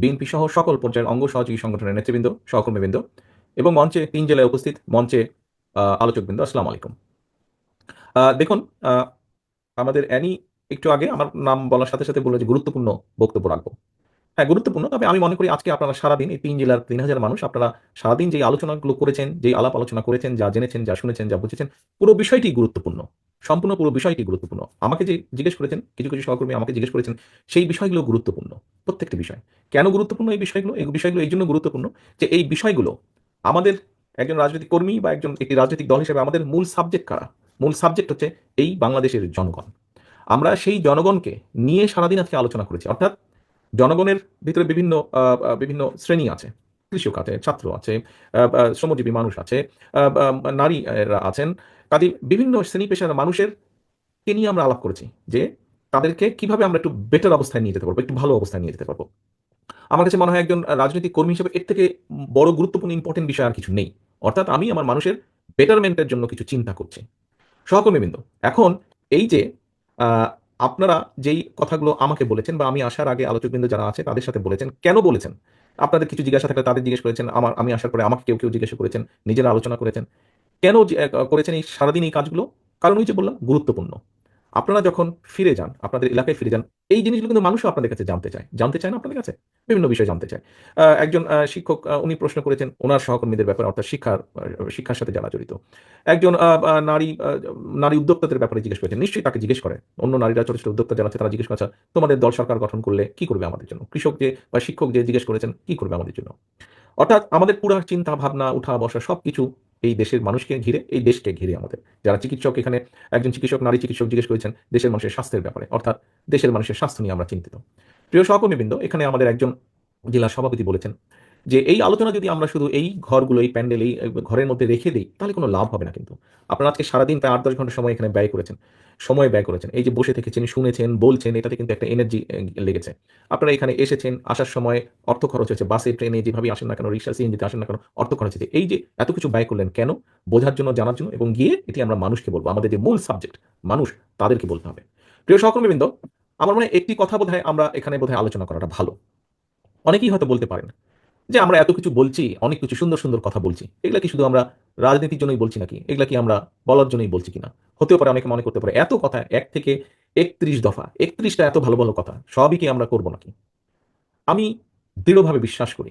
BNP সহ সকল পর্যায়ের অঙ্গ সহযোগী সংগঠনের নেতৃবৃন্দ, সহকর্মীবৃন্দ এবং মঞ্চে ৩ জেলায় উপস্থিত মঞ্চে আলোচকবৃন্দ, আসসালামু আলাইকুম। দেখুন, আ আমাদের অ্যানি একটু আগে আমার নাম বলার সাথে, সাথে বলল যে গুরুত্বপূর্ণ বক্তব্য রাখবো। হ্যাঁ, গুরুত্বপূর্ণ। তবে আমি মনে করি আজকে আপনারা সারাদিন এই ৩ জেলার ৩,০০০ মানুষ আপনারা সারাদিন যেই আলোচনাগুলো করেছেন, যেই আলাপ আলোচনা করেছেন, যা জেনেছেন, যা শুনেছেন, যা বুঝেছেন, পুরো বিষয়টি গুরুত্বপূর্ণ। সম্পূর্ণ পুরো বিষয়টি গুরুত্বপূর্ণ। আমাকে যে জিজ্ঞেস করেছেন, কিছু সহকর্মী আমাকে জিজ্ঞেস করেছেন, সেই বিষয়গুলো গুরুত্বপূর্ণ। প্রত্যেকটি বিষয়। কেন গুরুত্বপূর্ণ এই বিষয়গুলো? এই বিষয়গুলো এইজন্য গুরুত্বপূর্ণ যে এই বিষয়গুলো আমাদের একজন রাজনৈতিক কর্মী বা একটি রাজনৈতিক দল হিসেবে আমাদের মূল সাবজেক্ট কারা? মূল সাবজেক্ট হচ্ছে এই বাংলাদেশের জনগণ। আমরা সেই জনগণকে নিয়ে সারাদিন আজকে আলোচনা করেছি। অর্থাৎ জনগণের ভিতরে বিভিন্ন শ্রেণী আছে। কৃষক আছে, ছাত্র আছে, শ্রমজীবী মানুষ আছে, নারীরা আছেন। কাজেই বিভিন্ন শ্রেণী পেশার মানুষেরকে নিয়ে আমরা আলাপ করেছি যে তাদেরকে কিভাবে আমরা একটু বেটার অবস্থায় নিয়ে যেতে পারবো, একটু ভালো অবস্থায় নিয়ে যেতে পারবো। আমার কাছে মনে হয় একজন রাজনৈতিক কর্মী হিসেবে এর থেকে বড় গুরুত্বপূর্ণ ইম্পোর্টেন্ট বিষয় আর কিছু নেই। অর্থাৎ আমি আমার মানুষের বেটারমেন্ট এর জন্য কিছু চিন্তা করছি। সহকর্মীবৃন্দ, এখন এই যে আ আপনারা যেই কথাগুলো আমাকে বলেছেন বা আমি আসার আগে আলোচকবৃন্দ যারা আছে তাদের সাথে বলেছেন, কেন বলেছেন? আপনাদের কিছু জিজ্ঞাসা থাকলে তাদের জিজ্ঞেস করেছেন। আমি আসার পরে আমাকে কেউ জিজ্ঞাসা করেছেন, নিজেরা আলোচনা করেছেন। কেন যে করেছেন এই সারাদিন এই কাজগুলো? কারণ ওই যে বললাম গুরুত্বপূর্ণ। আপনারা যখন ফিরে যান, আপনাদের এলাকায় ফিরে যান, এই জিনিসগুলো কিন্তু মানুষও আপনাদের কাছে জানতে চায়। জানতে চায় না আপনাদের কাছে? বিভিন্ন বিষয় জানতে চায়। একজন শিক্ষক উনি প্রশ্ন করেছেন উনার সহকর্মীদের ব্যাপারে অর্থাৎ শিক্ষার সাথে যারা জড়িত। একজন আ আ নারী আ নারী উদ্যোক্তাদের ব্যাপারে জিজ্ঞেস করেছেন। নিশ্চয়ই তাকে জিজ্ঞেস করে। অন্য নারীরা ছোট উদ্যোক্তা যারা আছে তারা জিজ্ঞেস করেছে, "তোমাদের দল সরকার গঠন করলে কি করবে আমাদের জন্য?" কৃষক যে বা শিক্ষক যে জিজ্ঞেস করেছেন, "কি করবে আমাদের জন্য?" অর্থাৎ আমাদের পুরা চিন্তা ভাবনা, উঠা বসা সবকিছু এই দেশের মানুষকে ঘিরে, এই দেশকে ঘিরে আমাদের। যারা চিকিৎসক এখানে একজন চিকিৎসক, নারী চিকিৎসক জিজ্ঞেস করেছেন দেশের মানুষের স্বাস্থ্যের ব্যাপারে। অর্থাৎ দেশের মানুষের স্বাস্থ্য নিয়ে আমরা চিন্তিত। প্রিয় সহকর্মীবৃন্দ, এখানে আমাদের একজন জেলা সভাপতি বলেছেন যে, "এই আলোচনা যদি আমরা শুধু এই ঘরগুলো, এই প্যান্ডেল, এই ঘরের মধ্যে রেখে দেই, তাহলে কোনো লাভ হবে না কিন্তু। আপনারা আজকে সারাদিন প্রায় ৮-১০ ঘন্টা সময় এখানে ব্যয় করেছেন। সময় ব্যয় করেছেন। এই যে বসে থেকেছেন, শুনেছেন, বলছেন, এটাতে কিন্তু একটা এনার্জি লেগেছে। আপনারা এখানে এসেছেন, আসার সময় অর্থ খরচ হয়েছে। বাসে, ট্রেনে যেভাবেই আসেন না কেন, রিক্সা, সিএনজিতে আসেন না কেন, অর্থ খরচ হয়েছে। এই যে এত কিছু ব্যয় করলেন কেন? বোঝার জন্য, জানার জন্য এবং গিয়ে এটি আমরা মানুষকে বলব। আমাদের যে মূল সাবজেক্ট মানুষ, তাদেরকে বলতে হবে।" প্রিয় সহকর্মীবৃন্দ, আমার মনে হয় একটি কথা বোধহয় আমরা এখানে বোধহয় আলোচনা করাটা ভালো। অনেকেই হয়তো বলতে পারেন যে, "আমরা এত কিছু বলছি, অনেক কিছু সুন্দর, সুন্দর কথা বলছি। এগুলা কি শুধু আমরা রাজনীতির জন্যই বলছি নাকি? এগুলা কি আমরা বলার জন্যই বলছি কিনা?" হতেও পারে, অনেকে মনে করতে পারে, এত কথা ১ থেকে ৩১ দফা, ৩১ টা এত ভালো, ভালো কথা। সবই কি আমরা করব নাকি? আমি দৃঢ়ভাবে বিশ্বাস করি।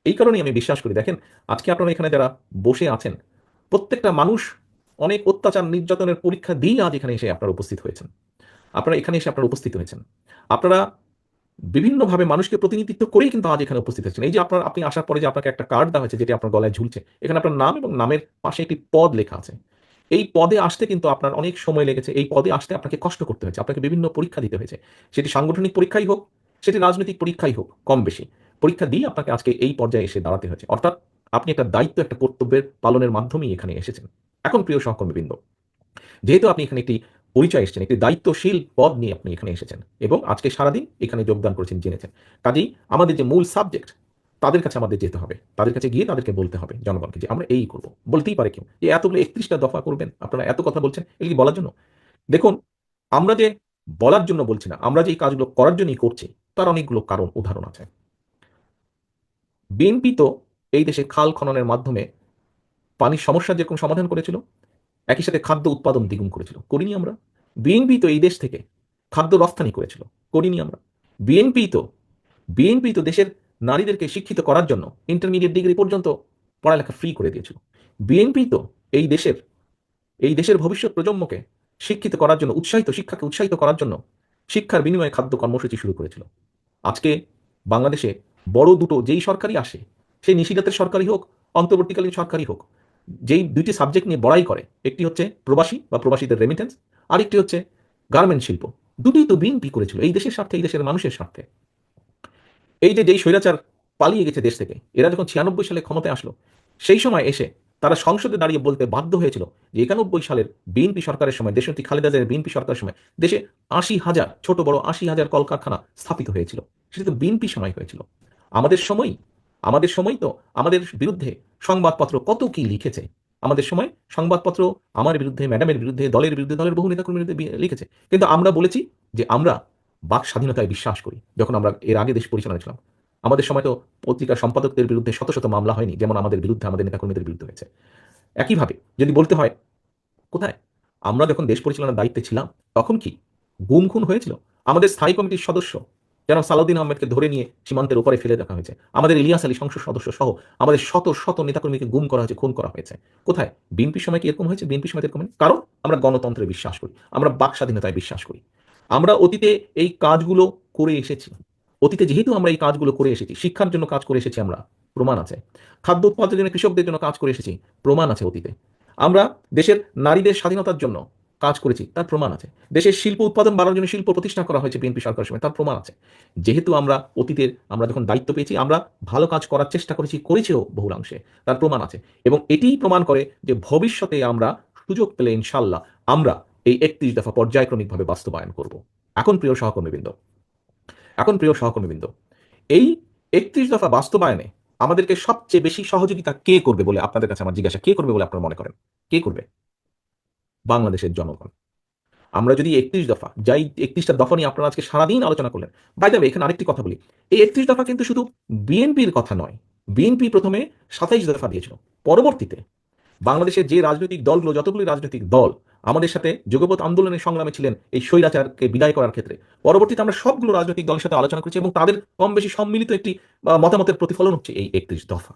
এই কারণেই আমি বিশ্বাস করি, দেখেন আজকে আপনারা এখানে যারা বসে আছেন, প্রত্যেকটা মানুষ অনেক অত্যাচার, নির্যাতনের পরীক্ষা দিয়েই আজ এখানে এসে আপনারা উপস্থিত হয়েছেন। আপনারা এখানে এসে আপনারা উপস্থিত হয়েছেন। আপনারা বিভিন্নভাবে মানুষকে প্রতিনিধিত্ব করেই কিন্তু আজ এখানে উপস্থিত হয়েছেন। এই যে আপনি আসার পরে যে আপনাকে একটা কার্ড দেওয়া হয়েছে যেটি আপনার গলায় ঝুলছে। এখানে আপনার নাম এবং নামের পাশে একটি পদ লেখা আছে। এই পদে আসতে কিন্তু আপনার অনেক সময় লেগেছে। এই পদে আসতে আপনাকে কষ্ট করতে হয়েছে। আপনাকে বিভিন্ন পরীক্ষা দিতে হয়েছে। সেটি সাংগঠনিক পরীক্ষাই হোক, সেটি রাজনৈতিক পরীক্ষাই হোক, কম বেশি। পরীক্ষা দিয়ে আপনাকে আজকে এই পর্যায়ে এসে দাঁড়াতে হয়েছে। অর্থাৎ আপনি একটা দায়িত্ব, একটা কর্তব্যের পালনের মাধ্যমেই এখানে এসেছেন। এখন প্রিয় সহকর্মীবৃন্দ, যেহেতু আপনি এখানে একটি পরিচয় এসেছেন, একটি দায়িত্বশীল পদ নিয়ে আপনি এখানে এসেছেন এবং আজকে সারাদিন এখানে যোগদান করেছেন, জেনেছেন। কাজেই আমাদের যে মূল সাবজেক্ট, তাদের কাছে আমাদের যেতে হবে। তাদের কাছে গিয়ে তাদেরকে বলতে হবে জনগণকে যে আমরা এই করব। বলতেই পারে কেউ যে এতগুলো ৩১ টা দফা করবেন, আপনারা এত কথা বলছেন, এগুলো কি বলার জন্য? দেখুন, আমরা যে বলার জন্য বলছি না, আমরা যে এই কাজগুলো করার জন্যই করছি, তার অনেকগুলো কারণ, উদাহরণ আছে। বিএনপি তো এই দেশে খাল খননের মাধ্যমে পানির সমস্যার যেরকম সমাধান করেছিল, একই সাথে খাদ্য উৎপাদন দ্বিগুণ করেছিল। করিনি আমরা? বিএনপি তো এই দেশ থেকে খাদ্য রপ্তানি করেছিল। করিনি আমরা? বিএনপি তো বিএনপি তো দেশের নারীদেরকে শিক্ষিত করার জন্য ইন্টারমিডিয়েট ডিগ্রি পর্যন্ত পড়ালেখা ফ্রি করে দিয়েছিল। বিএনপি তো এই দেশের এই দেশের ভবিষ্যৎ প্রজন্মকে শিক্ষিত করার জন্য শিক্ষাকে উৎসাহিত করার জন্য শিক্ষার বিনিময়ে খাদ্য কর্মসূচি শুরু করেছিল। আজকে বাংলাদেশে বড় দুটো যেই সরকারই আসে, সেই নিশিরাতের সরকারই হোক, অন্তর্বর্তীকালীন সরকারই হোক, যেই ২ টি সাবজেক্ট নিয়ে বড়াই করে, একটি হচ্ছে প্রবাসী বা প্রবাসীদের রেমিটেন্স, আরেকটি হচ্ছে গার্মেন্ট শিল্প। দুটোই তো বিএনপি করেছিল এই দেশের স্বার্থে, এই দেশের মানুষের স্বার্থে। এই যে যেই স্বৈরাচার পালিয়ে গেছে দেশ থেকে, এরা যখন ৯৬ সালে ক্ষমতায় আসলো, সেই সময় এসে তারা সংসদে দাঁড়িয়ে বলতে বাধ্য হয়েছিল যে ৯১ সালের বিএনপি সরকারের সময়, দেশনেত্রী খালেদা জিয়ার বিএনপি সরকারের সময় দেশে ৮০,০০০ ছোট বড় ৮০,০০০ কলকারখানা স্থাপিত হয়েছিল। সেটা তো বিএনপি সময় হয়েছিল। আমাদের সময়ই আমাদের সময় তো আমাদের বিরুদ্ধে সংবাদপত্র কত কি লিখেছে। আমাদের সময় সংবাদপত্র আমার বিরুদ্ধে, ম্যাডামের বিরুদ্ধে, দলের বিরুদ্ধে, দলের বহু নেতাকর্মীর বিরুদ্ধে লিখেছে। কিন্তু আমরা বলেছি যে আমরা বাক স্বাধীনতায় বিশ্বাস করি। যখন আমরা এর আগে দেশ পরিচালনায় ছিলাম। আমাদের সময় তো পত্রিকার সম্পাদকদের বিরুদ্ধে শত শত মামলা হয়নি, যেমন আমাদের বিরুদ্ধে, আমাদের নেতাকর্মীদের বিরুদ্ধে হয়েছে। একইভাবে যদি বলতে হয়, কোথায় আমরা যখন দেশ পরিচালনার দায়িত্বে ছিলাম তখন কি গুম খুন হয়েছিল? আমাদের স্থায়ী কমিটির সদস্য জনাব সালাউদ্দিন আহমেদকে ধরে নিয়ে সীমান্তের উপরে ফেলে রাখা হয়েছে। আমাদের ইলিয়াস আলী সংসদ সদস্য সহ আমাদের শত শত নেতাকর্মীকে গুম করা হয়েছে, খুন করা হয়েছে। কোথায়? বিএনপির সময় কি এরকম হয়েছে? বিএনপির সময় এরকম হয়নি। কারণ আমরা গণতন্ত্রে বিশ্বাস করি, আমরা বাক স্বাধীনতায় বিশ্বাস করি। আমরা অতীতে এই কাজগুলো করে এসেছি। অতীতে যেহেতু আমরা এই কাজগুলো করে এসেছি, শিক্ষার জন্য কাজ করে এসেছি আমরা, প্রমাণ আছে। খাদ্য উৎপাদনের জন্য কৃষকদের জন্য কাজ করে এসেছি, প্রমাণ আছে অতীতে। আমরা দেশের নারীদের স্বাধীনতার জন্য কাজ করেছি, তার প্রমাণ আছে। দেশের শিল্প উৎপাদন বাড়ানোর জন্য শিল্প প্রতিষ্ঠা করা হয়েছে বিএনপি সরকারের সময়, তার প্রমাণ আছে। যেহেতু আমরা অতীতের, আমরা যখন দায়িত্ব পেয়েছি আমরা ভালো কাজ করার চেষ্টা করেছি, করেছিও বহুলাংশে, তার প্রমাণ আছে। এবং এটিই প্রমাণ করে যে ভবিষ্যতে আমরা সুযোগ পেলে ইনশাল্লাহ আমরা এই ৩১ দফা পর্যায়ক্রমিকভাবে বাস্তবায়ন করব। এখন প্রিয় সহকর্মীবৃন্দ, এখন প্রিয় সহকর্মীবৃন্দ, এই ৩১ দফা বাস্তবায়নে আমাদেরকে সবচেয়ে বেশি সহযোগিতা কে করবে বলে আপনাদের কাছে আমার জিজ্ঞাসা, কে করবে বলে আপনারা মনে করেন? কে করবে? বাংলাদেশের জনগণ। আমরা যদি ৩১ দফা, যাই ৩১টা দফা নিয়ে আপনারা আজকে সারাদিন আলোচনা করলেন। বাই দ্য ওয়ে, এখানে আরেকটি কথা বলি। এই ৩১ দফা কিন্তু শুধু বিএনপির কথা নয়। বিএনপি প্রথমে ২৭ দফা দিয়েছিল। পরবর্তীতে বাংলাদেশের যে রাজনৈতিক দলগুলো, যতগুলি রাজনৈতিক দল আমাদের সাথে যুগপৎ আন্দোলনের সংগ্রামে ছিলেন এই স্বৈরাচারকে বিদায় করার ক্ষেত্রে, পরবর্তীতে আমরা সবগুলো রাজনৈতিক দলের সাথে আলোচনা করেছি এবং তাদের কম বেশি সম্মিলিত একটি মতামতের প্রতিফলন হচ্ছে এই ৩১ দফা।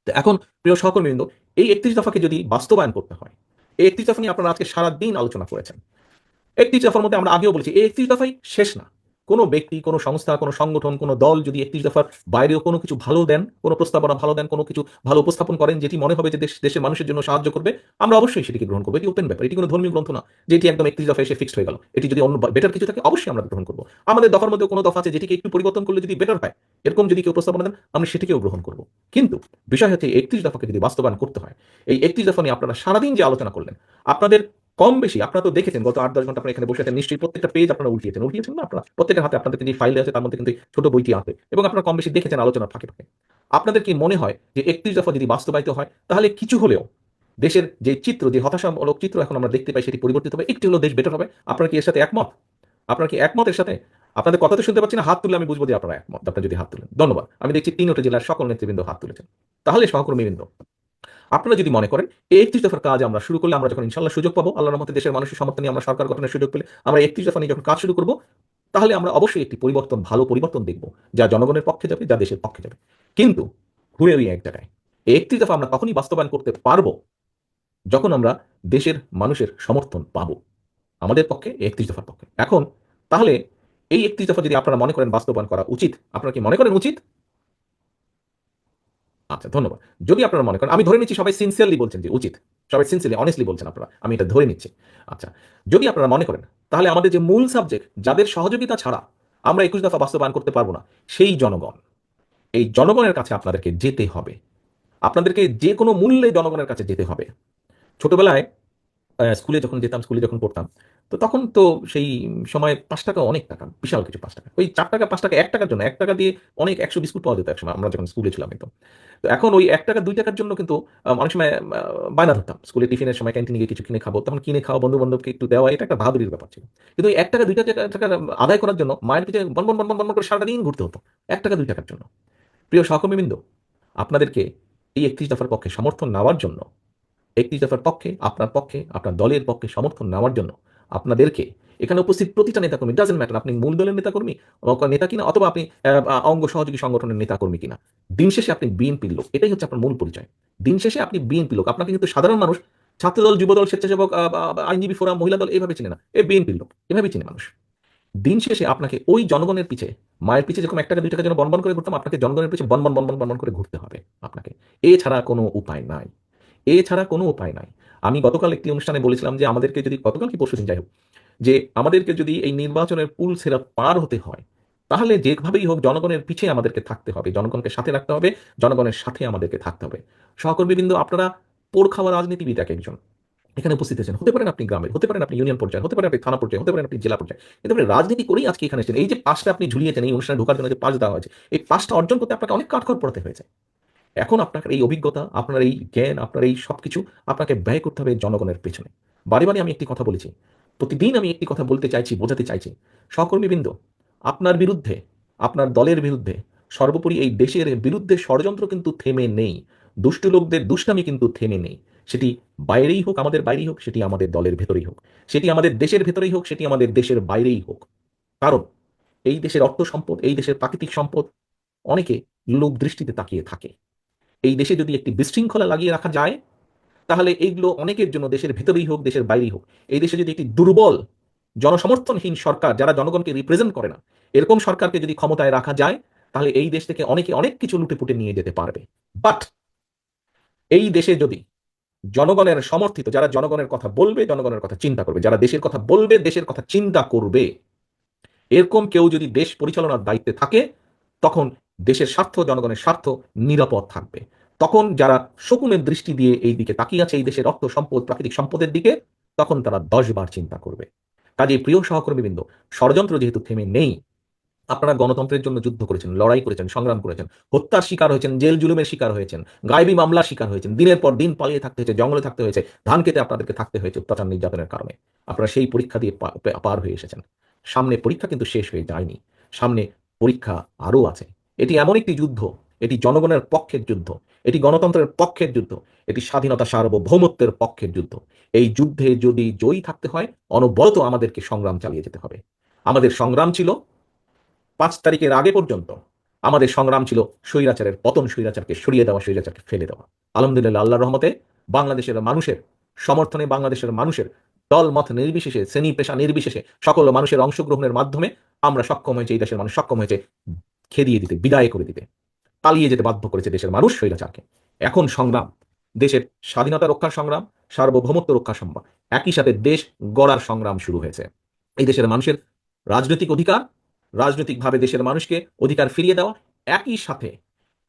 তো এখন প্রিয় সহকর্মীবৃন্দ, এই ৩১ দফাকে যদি বাস্তবায়ন করতে হয়, এই ৩১ দফা নিয়ে আপনারা আজকে সারাদিন আলোচনা করেছেন। ৩১ দফার মধ্যে আমরা আগেও বলেছি, এই ৩১ দফাই শেষ না। কোনো ব্যক্তি, কোনো সংস্থা, কোনো সংগঠন, কোনো দল যদি ৩১ দফার বাইরেও কোনো কিছু ভালো দেন, কোনো প্রস্তাবনা ভালো দেন, কোনো কিছু ভালো উপস্থাপন করেন যেটি মনে হবে যে দেশের মানুষের জন্য সাহায্য করবে, আমরা অবশ্যই সেটিকে গ্রহণ করবো। এটি ওপেন ব্যাপার, এটি কোনো ধর্মীয় গ্রন্থ না যে এটি একদম ৩১ দফা এসে ফিক্সড হয়ে গেল। এটি যদি অন্য বেটার কিছু থাকে অবশ্যই আমরা গ্রহণ করবো। আমাদের দফার মধ্যে কোনো দফা আছে যেটিকে একটু পরিবর্তন করলে যদি বেটার হয়, এরকম যদি কেউ প্রস্তাবনা দেন, আমরা সেটিকেও গ্রহণ করবো। কিন্তু বিষয় হচ্ছে ৩১ দফাকে যদি বাস্তবায়ন করতে হয়, এই ৩১ দফা নিয়ে আপনারা সারাদিন যে আলোচনা করলেন, আপনাদের কম বেশি আপনারা তো দেখেছেন গত ৮-১০ ঘন্টা আপনারা এখানে বসে আছেন, নিশ্চয়ই প্রত্যেকটা পেজ আপনারা উল্টিয়েছেন না? আপনারা প্রত্যেকের হাতে আপনাদের যে ফাইল আছে তার মধ্যে কিন্তু ছোট বইটি আছে এবং আপনারা কম বেশি দেখেছেন আলোচনার ফাঁকে ফাঁকে। আপনাদের কি মনে হয় যে ৩১ দফা যদি বাস্তবায়িত হয় তাহলে কিছু হলেও দেশের যে চিত্র, যে হতাশামূলক চিত্র এখন আমরা দেখতে পাই সেটি পরিবর্তিত হবে, একটু হলেও দেশ বেটার হবে? আপনারা কি এর সাথে একমত? আপনারা কি একমত এর সাথে? আপনাদের কথা তো শুনতে পাচ্ছি না, হাত তুললে আমি বুঝবো যে আপনারা একমত, আপনারা যদি হাত তুলেন। ধন্যবাদ। আমি দেখছি ৩টি জেলার সকল নেতৃবৃন্দ হাত তুলেছেন। তাহলে সহকর্মীবৃন্দ, আপনারা যদি মনে করেন এই ৩১ দফার কাজ আমরা শুরু করলে, আমরা যখন ইনশাল্লাহ সুযোগ পাবো, আল্লাহর রহমতে দেশের মানুষের সমর্থন নিয়ে আমরা সরকার গঠনের সুযোগ পেলে আমরা ৩১ দফা নিয়ে যখন কাজ শুরু করব, তাহলে আমরা অবশ্যই একটি পরিবর্তন, ভালো পরিবর্তন দেখব, যা জনগণের পক্ষে যাবে, যা দেশের পক্ষে যাবে। কিন্তু ঘুরে ওই এক জায়গায়, এই ৩১ দফা আমরা তখনই বাস্তবায়ন করতে পারবো যখন আমরা দেশের মানুষের সমর্থন পাবো আমাদের পক্ষে, ৩১ দফার পক্ষে। এখন তাহলে এই ৩১ দফা যদি আপনারা মনে করেন বাস্তবায়ন করা উচিত, আপনারা কি মনে করেন উচিত? আচ্ছা, ধন্যবাদ। যদি আপনারা মনে করেন, আমি ধরে নিচ্ছি সবাই সিনসিয়ারলি বলছেন যে উচিত, সবাই সিনসিয়ারলি অনেস্টলি বলছেন আপনারা, আমি এটা ধরে নিচ্ছি। আচ্ছা, যদি আপনারা মনে করেন, তাহলে আমাদের যে মূল সাবজেক্ট, যাদের সহযোগিতা ছাড়া আমরা ২১ দফা বাস্তবায়ন করতে পারবো না, সেই জনগণ, এই জনগণের কাছে আপনাদেরকে যেতে হবে। আপনাদেরকে যে কোনো মূল্যে জনগণের কাছে যেতে হবে। ছোটবেলায় স্কুলে যখন যেতাম, স্কুলে যখন পড়তাম, তো তখন তো সেই সময় ৳৫ অনেক টাকা, বিশাল কিছু ৳৫। ওই ৳৪, ৳৫ ৳১ জন্য ৳১ দিয়ে অনেক ১০০ বিস্কুট পাওয়া যেত একসময় আমরা যখন স্কুলে ছিলাম একদম। তো এখন ওই ৳১ ৳২ জন্য কিন্তু অনেক সময় বায়না ধরতাম। স্কুলে টিফিনের সময় ক্যান্টিনে গিয়ে কিছু কিনে খাবো। তখন কিনে খাওয়া, বন্ধু-বান্ধবকে একটু দেওয়া, এটা একটা বাহাদুরির ব্যাপার ছিল। কিন্তু ওই ৳১ ৳২ আদায় করার জন্য মায়ের পিছে বন করে সারাটা দিন ঘুরতে হতো। ৳১ ৳২ জন্য। প্রিয় সহকর্মীবৃন্দ, আপনাদেরকে এই ৩১ দফার পক্ষে সমর্থন নেওয়ার জন্য, ৩১ দফার পক্ষে, আপনার দলের পক্ষে সমর্থন নেওয়ার জন্য আপনাদেরকে এখানে উপস্থিত প্রতিটা নেতাকর্মী, ডাজন্ট ম্যাটার আপনি মূল দলের নেতাকর্মী নেতা কিনা, অথবা আপনি অঙ্গ সহযোগী সংগঠনের নেতাকর্মী কিনা, দিন শেষে আপনি বিএনপির লোক, এটাই হচ্ছে আপনার মূল পরিচয়। দিন শেষে আপনি বিএনপি লোক। আপনাকে কিন্তু সাধারণ মানুষ ছাত্রদল, যুবদল, স্বেচ্ছাসেবক, আইনজীবী ফোরাম, মহিলা দল এইভাবে চিনে না, এই বিএনপির লোক, এভাবে চিনে মানুষ। দিন শেষে আপনাকে ওই জনগণের পিছে, মায়ের পিছে যেরকম ৳১ ৳২ জন্য বনবন করে ঘুরতাম, আপনাকে জনগণের পিছে বনবন করে ঘুরতে হবে আপনাকে। এছাড়া কোনো উপায় নাই। এছাড়া কোনো উপায় নাই। আমি গতকাল একটি অনুষ্ঠানে বলেছিলাম যে আমাদেরকে যদি, গতকাল কি পরশুদিন যাই হোক, যে আমাদেরকে যদি এই নির্বাচনের পুল সেরাত পার হতে হয়, তাহলে যেভাবেই হোক জনগণের পিছে আমাদেরকে থাকতে হবে, জনগণকে সাথে রাখতে হবে, জনগণের সাথে আমাদেরকে থাকতে হবে। সহকর্মীবৃন্দ, আপনারা পোড় খাওয়া রাজনীতিবিদ একেকজন এখানে উপস্থিত আছেন। হতে পারেন আপনি গ্রামের, হতে পারেন আপনি ইউনিয়ন পর্যায়ে, হতে পারেন আপনি থানা পর্যায়ে, হতে পারেন আপনি জেলা পর্যায়ে। কিন্তু আপনি রাজনীতি করেই আজকে এখানে এসেছেন। এই যে পাসটা আপনি ঝুলিয়েছেন, এই অনুষ্ঠানে ঢোকার জন্য যে পাস দেওয়া হয়েছে, এই পাসটা অর্জন করতে আপনাকে অনেক কাঠখড় পোড়াতে হয়েছে। এখন আপনার এই অভিজ্ঞতা, আপনার এই জ্ঞান, আপনার এই সবকিছু আপনাকে ব্যয় করতে হবে জনগণের পেছনে। বারে বারে আমি একটি কথা বলেছি, প্রতিদিন আমি একটি কথা বলতে চাইছি, বোঝাতে চাইছি, সহকর্মীবৃন্দ, আপনার বিরুদ্ধে, আপনার দলের বিরুদ্ধে সর্বোপরি এই দেশের বিরুদ্ধে ষড়যন্ত্র কিন্তু থেমে নেই, দুষ্ট লোকদের দুষ্টামি কিন্তু থেমে নেই। সেটি বাইরেই হোক, আমাদের বাইরেই হোক, সেটি আমাদের দলের ভেতরেই হোক, সেটি আমাদের দেশের ভেতরেই হোক, সেটি আমাদের দেশের বাইরেই হোক। কারণ এই দেশের অর্থ সম্পদ, এই দেশের প্রাকৃতিক সম্পদ অনেকে লোক দৃষ্টিতে তাকিয়ে থাকে। এই দেশে যদি একটি বিশৃঙ্খলা লাগিয়ে রাখা যায়, তাহলে এইগুলো অনেকের জন্য দেশের ভেতরেই হোক, দেশের বাইরেই হোক, এই দেশে যদি একটি দুর্বল জনসমর্থনহীন সরকার, যারা জনগণকে রিপ্রেজেন্ট করে না, এরকম সরকারকে যদি ক্ষমতায় রাখা যায়, তাহলে এই দেশ থেকে অনেকে অনেক কিছু লুটেপুটে নিয়ে যেতে পারবে। বাট এই দেশে যদি জনগণের সমর্থিত, যারা জনগণের কথা বলবে, জনগণের কথা চিন্তা করবে, যারা দেশের কথা বলবে, দেশের কথা চিন্তা করবে, এরকম কেউ যদি দেশ পরিচালনার দায়িত্বে থাকে, তখন দেশের স্বার্থ, জনগণের স্বার্থ নিরাপদ থাকবে। তখন যারা শকুনের দৃষ্টি দিয়ে এই দিকে তাকিয়ে আছে, এই দেশের অর্থ সম্পদ, প্রাকৃতিক সম্পদের দিকে, তখন তারা 10 বার চিন্তা করবে। কাজে প্রিয় সহকর্মীবৃন্দ, ষড়যন্ত্র যেহেতু থেমে নেই, আপনারা গণতন্ত্রের জন্য যুদ্ধ করেছেন, লড়াই করেছেন, সংগ্রাম করেছেন, হত্যার শিকার হয়েছেন, জেল জুলুমের শিকার হয়েছেন, গায়েবী মামলার শিকার হয়েছেন, দিনের পর দিন পালিয়ে থাকতে হয়েছে, জঙ্গলে থাকতে হয়েছে, ধান খেতে আপনাদেরকে থাকতে হয়েছে অত্যাচার নির্যাতনের কারণে। আপনারা সেই পরীক্ষা দিয়ে পার হয়ে এসেছেন। সামনে পরীক্ষা কিন্তু শেষ হয়ে যায়নি, সামনে পরীক্ষা আরও আছে। এটি এমন একটি যুদ্ধ, এটি জনগণের পক্ষের যুদ্ধ, এটি গণতন্ত্রের পক্ষের যুদ্ধ, এটি স্বাধীনতা সার্বভৌমত্বের পক্ষের যুদ্ধ। এই যুদ্ধে যদি জয়ী থাকতে হয়, অনবরত আমাদেরকে সংগ্রাম চালিয়ে যেতে হবে। আমাদের সংগ্রাম ছিল 5 তারিখের আগে পর্যন্ত, আমাদের সংগ্রাম ছিল স্বৈরাচারের পতন, স্বৈরাচারকে সরিয়ে দেওয়া, স্বৈরাচারকে ফেলে দেওয়া। আলহামদুলিল্লাহ, আল্লাহর রহমতে বাংলাদেশের মানুষের সমর্থনে, বাংলাদেশের মানুষের দল মত নির্বিশেষে, শ্রেণী পেশা নির্বিশেষে, সকল মানুষের অংশগ্রহণের মাধ্যমে আমরা সক্ষম হয়েছে, এই দেশের মানুষ সক্ষম হয়েছে খেদিয়ে দিতে, বিদায় করে দিতে, পালিয়ে যেতে বাধ্য করেছে দেশের মানুষ স্বৈরাচারকে। এখন সংগ্রাম, দেশের স্বাধীনতা রক্ষার সংগ্রাম, সার্বভৌমত্ব রক্ষার সংগ্রাম, একই সাথে দেশ গড়ার সংগ্রাম শুরু হয়েছে। এই দেশের মানুষের রাজনৈতিক অধিকার, রাজনৈতিকভাবে দেশের মানুষকে অধিকার ফিরিয়ে দেওয়া, একই সাথে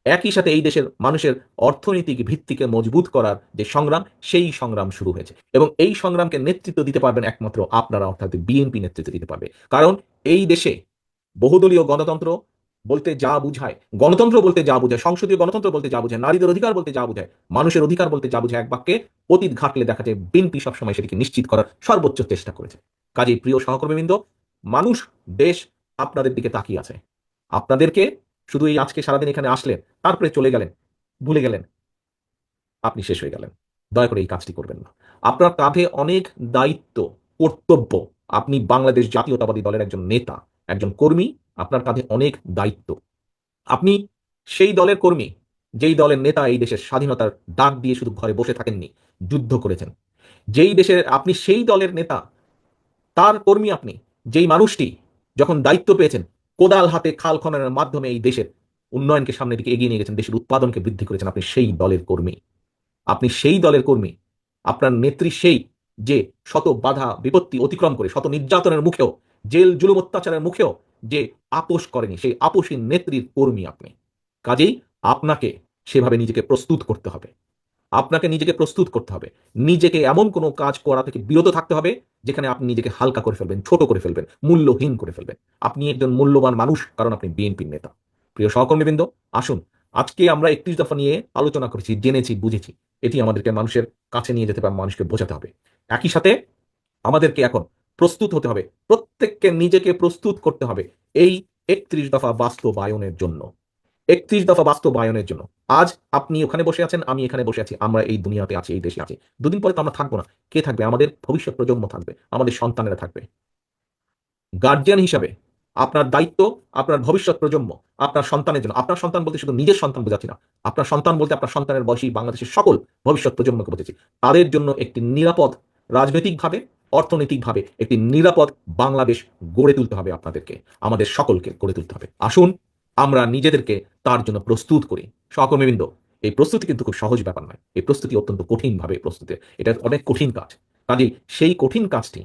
একই সাথে এই দেশের মানুষের অর্থনৈতিক ভিত্তিকে মজবুত করার যে সংগ্রাম, সেই সংগ্রাম শুরু হয়েছে। এবং এই সংগ্রামকে নেতৃত্ব দিতে পারবেন একমাত্র আপনারা, অর্থাৎ বিএনপি নেতৃত্ব দিতে পারবে। কারণ এই দেশে বহুদলীয় গণতন্ত্র বলতে যা বুঝায়, গণতন্ত্র বলতে যা বুঝায়, সংসদীয় গণতন্ত্র বলতে যা বুঝায়, নারীদের অধিকার বলতে যা বুঝায়, মানুষের অধিকার বলতে যা বুঝায়, এক বাক্যে অতীত ঘাটলে দেখা যায় বিএনপি সবসময় সেটিকে নিশ্চিত করার সর্বোচ্চ চেষ্টা করেছে। কাজেই প্রিয় সহকর্মীবৃন্দ, মানুষ, দেশ আপনাদের দিকে তাকিয়ে আছে। আপনাদেরকে শুধু এই আজকে সারাদিন এখানে আসলেন, তারপরে চলে গেলেন, ভুলে গেলেন, আপনি শেষ হয়ে গেলেন। দয়া করে এই কাজটি করবেন না। আপনার কাঁধে অনেক দায়িত্ব, কর্তব্য। আপনি বাংলাদেশ জাতীয়তাবাদী দলের একজন নেতা, একজন কর্মী, আপনার কাঁধে অনেক দায়িত্ব। আপনি সেই দলের কর্মী, যেই দলের নেতা এই দেশের স্বাধীনতার ডাক দিয়ে শুধু ঘরে বসে থাকেননি, যুদ্ধ করেছেন। যেই দেশের আপনি সেই দলের নেতা, তার কর্মী আপনি, যেই মানুষটি যখন দায়িত্ব পেয়েছেন, কোদাল হাতে খাল খননের মাধ্যমে এই দেশের উন্নয়নকে সামনের দিকে এগিয়ে নিয়ে গেছেন, দেশের উৎপাদনকে বৃদ্ধি করেছেন, আপনি সেই দলের কর্মী। আপনি সেই দলের কর্মী। আপনার নেত্রী সেই, যে শত বাধা বিপত্তি অতিক্রম করে, শত নির্যাতনের মুখেও, জেল জুলুম অত্যাচারের মুখেও যে আপোষ করেনি, সেই আপোষী নেত্রীর কর্মী আপনি। কাজেই আপনাকে সেভাবে নিজেকে প্রস্তুত করতে হবে। আপনাকে নিজেকে প্রস্তুত করতে হবে। নিজেকে এমন কোনো কাজ করা থেকে বিরত থাকতে হবে যেখানে আপনি নিজেকে হালকা করে ফেলবেন, ছোট করে ফেলবেন, মূল্যহীন করে ফেলবেন। আপনি একজন মূল্যবান মানুষ, কারণ আপনি বিএনপির নেতা। প্রিয় সহকর্মীবৃন্দ, আসুন, আজকে আমরা 31 দফা নিয়ে আলোচনা করেছি, জেনেছি, বুঝেছি। এটি আমাদেরকে মানুষের কাছে নিয়ে যেতে পারে, মানুষকে বোঝাতে হবে। একই সাথে আমাদেরকে এখন প্রস্তুত হতে হবে, প্রত্যেককে নিজেকে প্রস্তুত করতে হবে এই 31 দফা বাস্তবায়নের জন্য। 31 দফা বাস্তবায়নের জন্য। আজ আপনি ওখানে বসে আছেন, আমি এখানে বসে আছি, আমরা এই দুনিয়াতে আছি, এই দেশে আছি। দুদিন পরে তো আমরা থাকবো না। কে থাকবে? আমাদের ভবিষ্যৎ প্রজন্ম থাকবে, আমাদের সন্তানেরা থাকবে। গার্জিয়ান হিসাবে আপনার দায়িত্ব আপনার ভবিষ্যৎ প্রজন্ম, আপনার সন্তানের জন্য। আপনার সন্তান বলতে শুধু নিজের সন্তান বোঝাচ্ছি না, আপনার সন্তান বলতে আপনার সন্তানের বয়সী বাংলাদেশের সকল ভবিষ্যৎ প্রজন্মকে বোঝাচ্ছি। তাদের জন্য একটি নিরাপদ, রাজনৈতিকভাবে, অর্থনৈতিকভাবে একটি নিরাপদ বাংলাদেশ গড়ে তুলতে হবে। আপনাদেরকে, আমাদের সকলকে গড়ে তুলতে হবে। আসুন আমরা নিজেদেরকে তার জন্য প্রস্তুত করি। সহকর্মীবৃন্দ, এই প্রস্তুতি কিন্তু খুব সহজ ব্যাপার নয়। এই প্রস্তুতি অত্যন্ত কঠিনভাবে প্রস্তুতি, এটা অনেক কঠিন কাজ। কাজেই সেই কঠিন কাজটি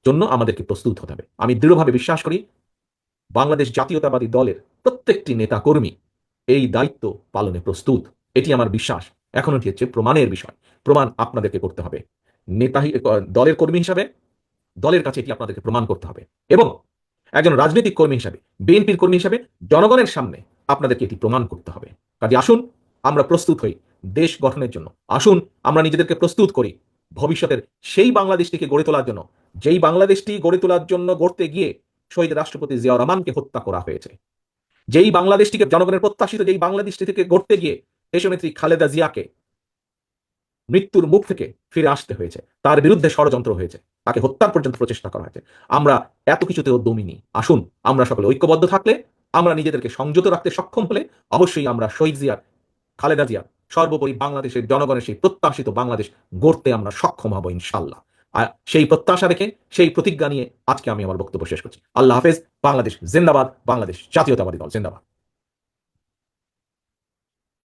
জন্য আমাদেরকে প্রস্তুত হতে হবে। আমি দৃঢ়ভাবে বিশ্বাস করি বাংলাদেশ জাতীয়তাবাদী দলের প্রত্যেকটি নেতা কর্মী এই দায়িত্ব পালনে প্রস্তুত। এটি আমার বিশ্বাস। এখন এটি হচ্ছে প্রমাণের বিষয়। প্রমাণ আপনাদেরকে করতে হবে। নেতা দলের কর্মী হিসাবে দলের কাছে এটি আপনাদেরকে প্রমাণ করতে হবে, এবং একজন রাজনৈতিক কর্মী হিসাবে, বিএনপির কর্মী হিসাবে জনগণের সামনে আপনাদেরকে এটি প্রমাণ করতে হবে। কাজে আসুন আমরা প্রস্তুত হই দেশ গঠনের জন্য। আসুন আমরা নিজেদেরকে প্রস্তুত করি ভবিষ্যতের সেই বাংলাদেশটিকে গড়ে তোলার জন্য, যেই বাংলাদেশটি গড়ে তোলার জন্য গড়তে গিয়ে শহীদ রাষ্ট্রপতি জিয়াউর রহমানকে হত্যা করা হয়েছে। যেই বাংলাদেশটিকে জনগণের প্রত্যাশিত যেই বাংলাদেশটি থেকে গড়তে গিয়ে দেশনেত্রী খালেদা জিয়াকে মৃত্যুর মুখ থেকে ফিরে আসতে হয়েছে, তার বিরুদ্ধে ষড়যন্ত্র হয়েছে, তাকে হত্যার পর্যন্ত প্রচেষ্টা করা হয়েছে। আমরা এত কিছুতেও দমিনি। আসুন আমরা সকলে ঐক্যবদ্ধ থাকলে, আমরা নিজেদেরকে সংযত রাখতে সক্ষম হলে অবশ্যই আমরা শহীদ জিয়া, খালেদা জিয়া, সর্বোপরি বাংলাদেশের জনগণের সেই প্রত্যাশিত বাংলাদেশ গড়তে আমরা সক্ষম হব ইনশাল্লাহ। আর সেই প্রত্যাশা রেখে, সেই প্রতিজ্ঞা নিয়ে আজকে আমি আমার বক্তব্য শেষ করছি। আল্লাহ হাফেজ। বাংলাদেশ জিন্দাবাদ। বাংলাদেশ জাতীয়তাবাদী দল জিন্দাবাদ।